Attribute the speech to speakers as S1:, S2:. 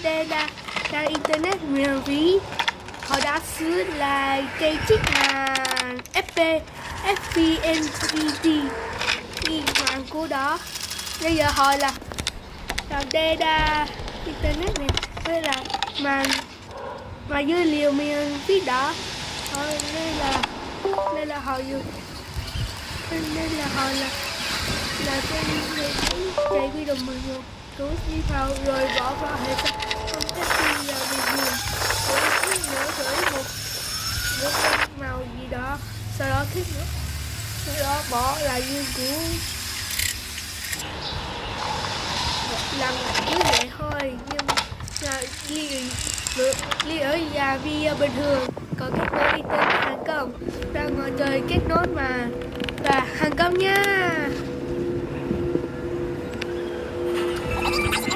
S1: ra internet miễn phí. Họ đã sửa lại cái chiếc màn FPNVT cái màn của đó. Bây giờ họ là data internet này với là màn và dữ liệu miễn phí đó. Đây là họ dùng, nên là họ là cái người chạy video 11 cú đi vào rồi bỏ vào hệ thống không cách đi vào bình thường rồi nữa gửi một con màu gì đó, sau đó thích nữa, sau đó bỏ lại như cũ, làm cứ vậy thôi. Nhưng mà ly ở nhà video bình thường, còn kết nối internet hàng công ra ngoài trời kết nối mà và hàng công nha.